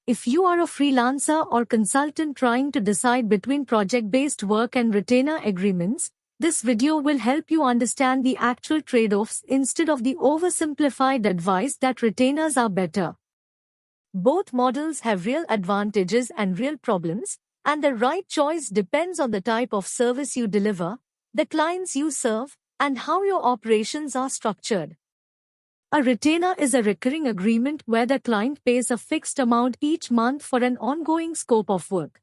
If you are a freelancer or consultant trying to decide between project-based work and retainer agreements, this video will help you understand the actual trade-offs instead of the oversimplified advice that retainers are better. Both models have real advantages and real problems, and the right choice depends on the type of service you deliver, the clients you serve, and how your operations are structured. A retainer is a recurring agreement where the client pays a fixed amount each month for an ongoing scope of work.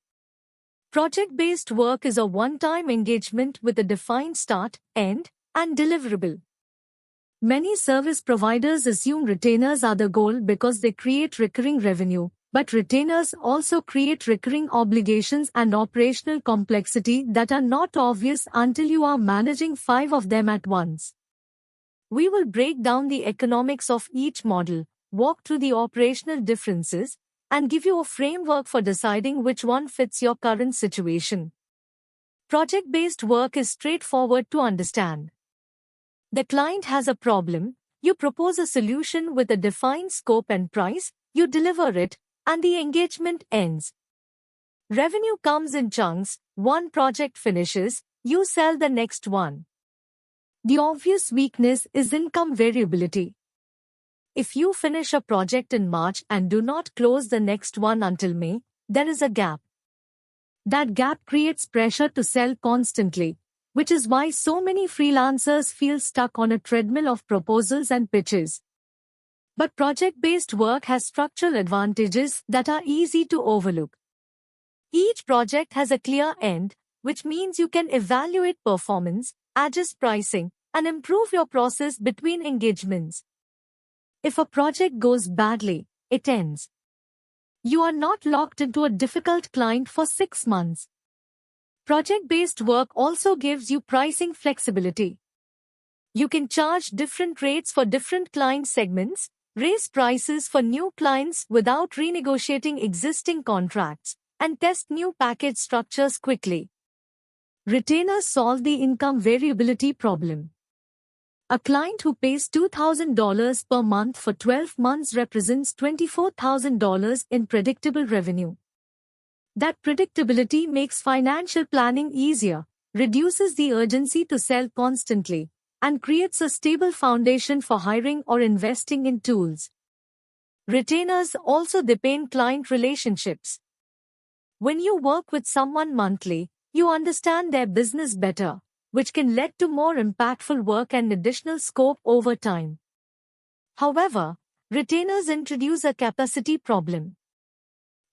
Project-based work is a one-time engagement with a defined start, end, and deliverable. Many service providers assume retainers are the goal because they create recurring revenue, but retainers also create recurring obligations and operational complexity that are not obvious until you are managing 5 of them at once. We will break down the economics of each model, walk through the operational differences, and give you a framework for deciding which one fits your current situation. Project-based work is straightforward to understand. The client has a problem, you propose a solution with a defined scope and price, you deliver it, and the engagement ends. Revenue comes in chunks, one project finishes, you sell the next one. The obvious weakness is income variability. If you finish a project in March and do not close the next one until May, there is a gap. That gap creates pressure to sell constantly, which is why so many freelancers feel stuck on a treadmill of proposals and pitches. But project-based work has structural advantages that are easy to overlook. Each project has a clear end, which means you can evaluate performance, adjust pricing, and improve your process between engagements. If a project goes badly, it ends. You are not locked into a difficult client for 6 months. Project-based work also gives you pricing flexibility. You can charge different rates for different client segments, raise prices for new clients without renegotiating existing contracts, and test new package structures quickly. Retainers solve the income variability problem. A client who pays $2,000 per month for 12 months represents $24,000 in predictable revenue. That predictability makes financial planning easier, reduces the urgency to sell constantly, and creates a stable foundation for hiring or investing in tools. Retainers also deepen client relationships. When you work with someone monthly, you understand their business better, which can lead to more impactful work and additional scope over time. However, retainers introduce a capacity problem.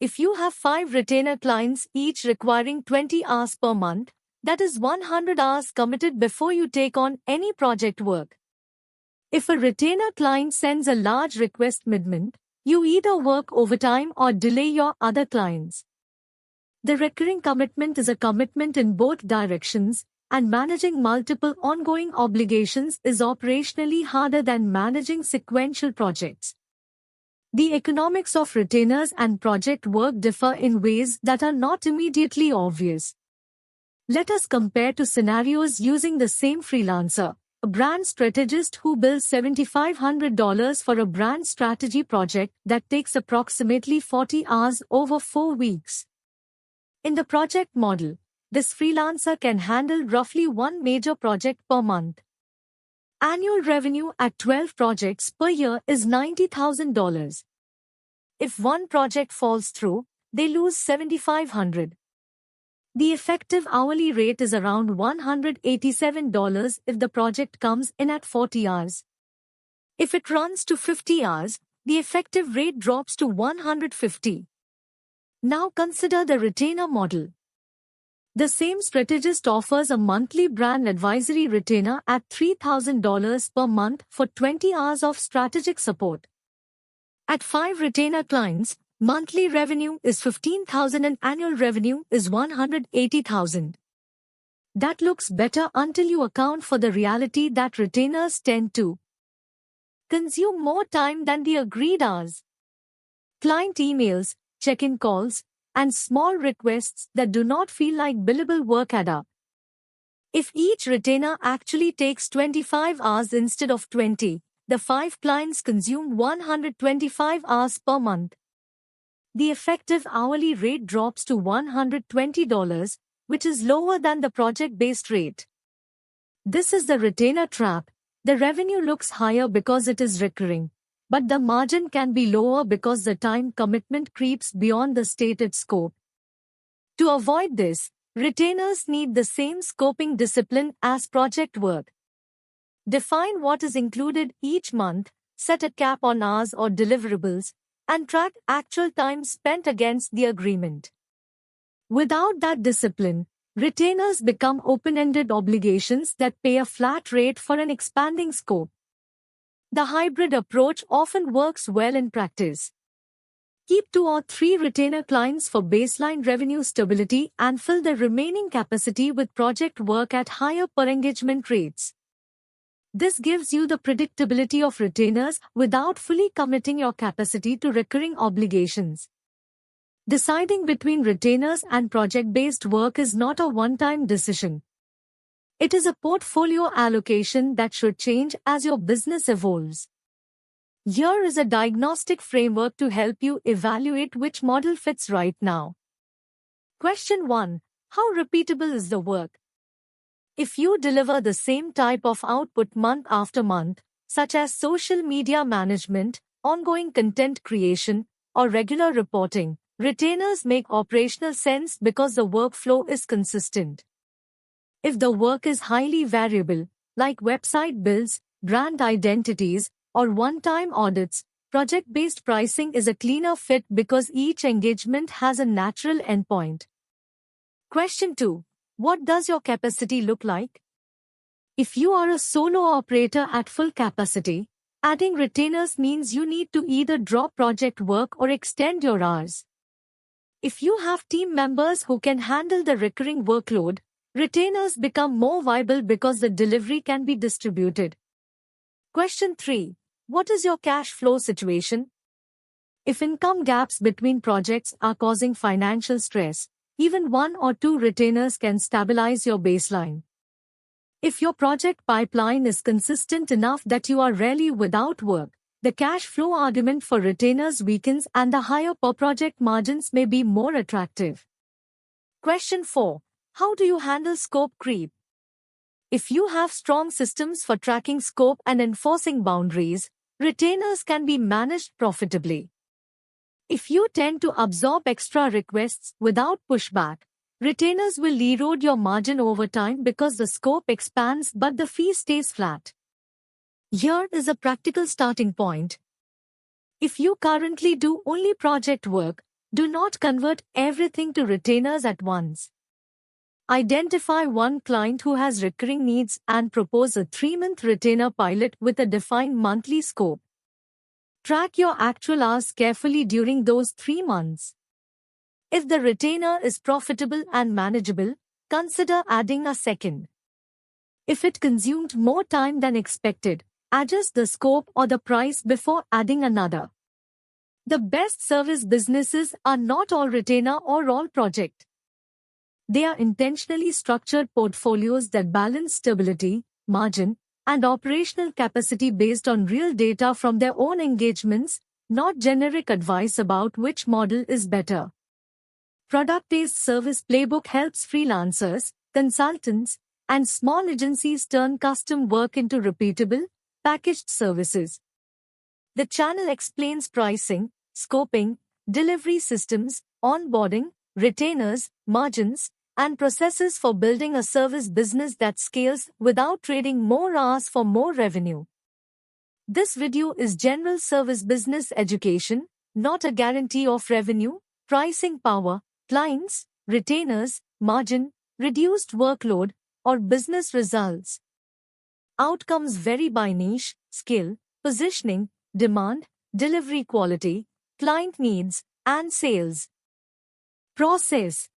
If you have 5 retainer clients each requiring 20 hours per month, that is 100 hours committed before you take on any project work. If a retainer client sends a large request mid-month, you either work overtime or delay your other clients. The recurring commitment is a commitment in both directions, and managing multiple ongoing obligations is operationally harder than managing sequential projects. The economics of retainers and project work differ in ways that are not immediately obvious. Let us compare two scenarios using the same freelancer, a brand strategist who bills $7,500 for a brand strategy project that takes approximately 40 hours over 4 weeks. In the project model, this freelancer can handle roughly one major project per month. Annual revenue at 12 projects per year is $90,000. If one project falls through, they lose $7,500. The effective hourly rate is around $187 if the project comes in at 40 hours. If it runs to 50 hours, the effective rate drops to $150. Now consider the retainer model. The same strategist offers a monthly brand advisory retainer at $3,000 per month for 20 hours of strategic support. At 5 retainer clients, monthly revenue is $15,000 and annual revenue is $180,000. That looks better until you account for the reality that retainers tend to consume more time than the agreed hours. Client emails, check-in calls, and small requests that do not feel like billable work add up. If each retainer actually takes 25 hours instead of 20, the 5 clients consume 125 hours per month. the effective hourly rate drops to $120, which is lower than the project-based rate. This is the retainer trap. The revenue looks higher because it is recurring, but the margin can be lower because the time commitment creeps beyond the stated scope. To avoid this, retainers need the same scoping discipline as project work. Define what is included each month, set a cap on hours or deliverables, and track actual time spent against the agreement. Without that discipline, retainers become open-ended obligations that pay a flat rate for an expanding scope. The hybrid approach often works well in practice. Keep 2 or 3 retainer clients for baseline revenue stability and fill the remaining capacity with project work at higher per-engagement rates. This gives you the predictability of retainers without fully committing your capacity to recurring obligations. Deciding between retainers and project-based work is not a one-time decision. It is a portfolio allocation that should change as your business evolves. Here is a diagnostic framework to help you evaluate which model fits right now. Question 1. How repeatable is the work? If you deliver the same type of output month after month, such as social media management, ongoing content creation, or regular reporting, retainers make operational sense because the workflow is consistent. If the work is highly variable, like website builds, brand identities, or one-time audits, project-based pricing is a cleaner fit because each engagement has a natural endpoint. Question 2. What does your capacity look like? If you are a solo operator at full capacity, adding retainers means you need to either drop project work or extend your hours. If you have team members who can handle the recurring workload, retainers become more viable because the delivery can be distributed. Question 3. What is your cash flow situation? If income gaps between projects are causing financial stress, even 1 or 2 retainers can stabilize your baseline. If your project pipeline is consistent enough that you are rarely without work, the cash flow argument for retainers weakens and the higher per project margins may be more attractive. Question 4. How do you handle scope creep? If you have strong systems for tracking scope and enforcing boundaries, retainers can be managed profitably. If you tend to absorb extra requests without pushback, retainers will erode your margin over time because the scope expands but the fee stays flat. Here is a practical starting point. If you currently do only project work, do not convert everything to retainers at once. Identify one client who has recurring needs and propose a 3-month retainer pilot with a defined monthly scope. Track your actual hours carefully during those 3 months. If the retainer is profitable and manageable, consider adding a second. If it consumed more time than expected, adjust the scope or the price before adding another. The best service businesses are not all retainer or all project. They are intentionally structured portfolios that balance stability, margin, and operational capacity based on real data from their own engagements, not generic advice about which model is better. Product-based service playbook helps freelancers, consultants, and small agencies turn custom work into repeatable, packaged services. The channel explains pricing, scoping, delivery systems, onboarding, retainers, margins, and processes for building a service business that scales without trading more hours for more revenue. This video is general service business education, not a guarantee of revenue, pricing power, clients, retainers, margin, reduced workload, or business results. Outcomes vary by niche, skill, positioning, demand, delivery quality, client needs, and sales. Process.